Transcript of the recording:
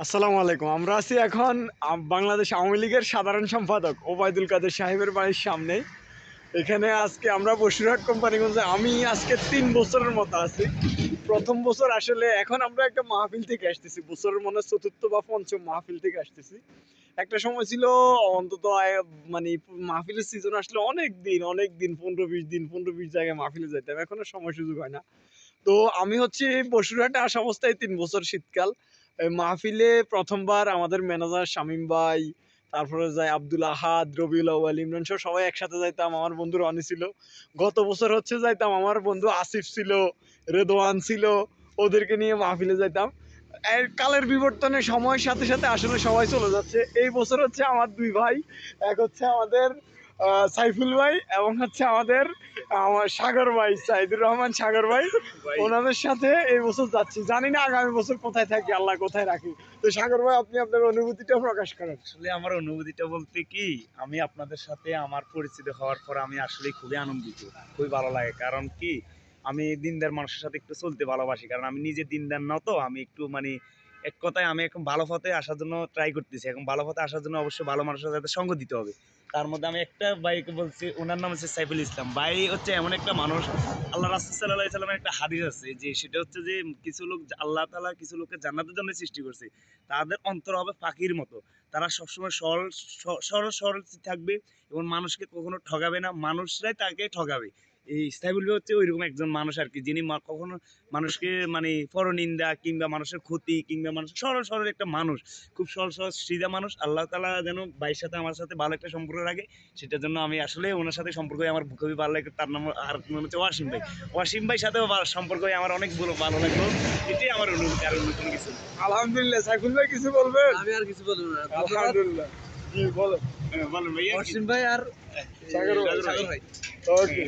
আসসালামু আলাইকুম। আমরা আছি এখন বাংলাদেশ আওয়ামী লীগের সাধারণ সম্পাদক ওবায়দুল কাদের সাহেবের বাড়ির সামনে। এখানে আজকে আমরা বসিরহাট কোম্পানিগঞ্জে আমি আজকে ৩ বছরের মতো আছি। প্রথম বছর আসলে এখন আমরা একটা মাহফিল থেকে আসতেছি। বছরের মনে হয় ৪র্থ বা ৫ম মাহফিল থেকে আসতেছি। একটা সময় ছিল অন্তত মানে মাহফিলের সিজন আসলে অনেক দিন ১৫-২০ দিন ১৫-২০ জায়গায় মাহফিলে যাইতাম। এখন আর সময় সুযোগ হয় না। তো আমি হচ্ছে বসিরহাটে আসা অবস্থায় ৩ বছর শীতকাল মাহফিলে প্রথমবার আমাদের ম্যানেজার শামীম ভাই, তারপরে যায় আব্দুল আহাদ, রবিউল আউয়াল, ইমরান সহ সবাই একসাথে যাইতাম। আমার বন্ধু রনি ছিল। গত বছর হচ্ছে যাইতাম আমার বন্ধু আসিফ ছিল, রেদওয়ান ছিল, ওদেরকে নিয়ে মাহফিলে যাইতাম। কালের বিবর্তনে সময়ের সাথে সাথে আসলে সবাই চলে যাচ্ছে। এই বছর হচ্ছে আমার ২ ভাই, এক হচ্ছে আমাদের সাইফুল ভাই এবং হচ্ছে আমার সাগর ভাই, সাইদুর রহমান সাগর ভাই। ওনাদের সাথে এই বছর যাচ্ছি, জানি না আগামী বছর কোথায় থাকি, আল্লাহ কোথায় রাখি। তো সাগর ভাই, আপনি আপনার অনুভূতিটা প্রকাশ করেন। আসলে আমার অনুভূতিটা বলতে কি, আমি আপনাদের সাথে আমার পরিচিত হওয়ার পর আমি আসলে খুবই আনন্দিত, খুবই ভালো লাগে। কারণ কি, আমি দিনদার মানুষের সাথে একটু চলতে ভালোবাসি, কারণ আমি নিজে দিনদার না, তো আমি একটু মানে এক কথায় আমি এখন ভালো পথে আসার জন্য ট্রাই করতেছি। এখন ভালো পথে আসার জন্য অবশ্যই ভালো মানুষের সাথে সঙ্গ দিতে হবে। তার মধ্যে আমি একটা ভাইকে বলছি, ওনার নাম হচ্ছে সাইফুল ইসলাম ভাই। হচ্ছে এমন একটা মানুষ, আল্লাহ রাসূল সাল্লাল্লাহু আলাইহি সাল্লামের একটা হাদিস আছে, যে সেটা হচ্ছে যে কিছু লোক আল্লাহ তাআলা কিছু লোককে জান্নাতের জন্য সৃষ্টি করছে, তাদের অন্তর হবে পাখির মতো। তারা সবসময় সরল থাকবে এবং মানুষকে কখনো ঠকাবে না, মানুষরাই তাকে ঠকাবে। এই স্থায়ী হচ্ছে ওইরকম একজন মানুষ আর কি, যিনি কখনো মানুষকে মানে পরনিন্দা কিংবা মানুষের ক্ষতি কিংবা মানুষ সরল একটা মানুষ, খুব সরল সিধা মানুষ। আল্লাহ তাআলা যেন ভাইয়ের সাথে আমার সাথে ভালো একটা সম্পর্ক রাখে, সেটার জন্য আমি আসলে ওনার সাথে সম্পর্ক হয়ে আমার খুবই ভালো লাগে। তার নাম আর নাম হচ্ছে ওয়াসিম ভাই। ওয়াসিম ভাইয়ের সাথেও সম্পর্ক হয়ে আমার অনেক ভালো লাগলো। এটাই আমার অনুভূতি, আর নতুন কিছু না। আলহামদুলিল্লাহ। সাইফুল ভাই কিছু বলবেন? আমি আর কিছু বলবো না। আলহামদুলিল্লাহ। জি বলেন। বলেন ভাইয়া। অসীম ভাই আর সাগর ভাই। সাগর ভাই। ওকে।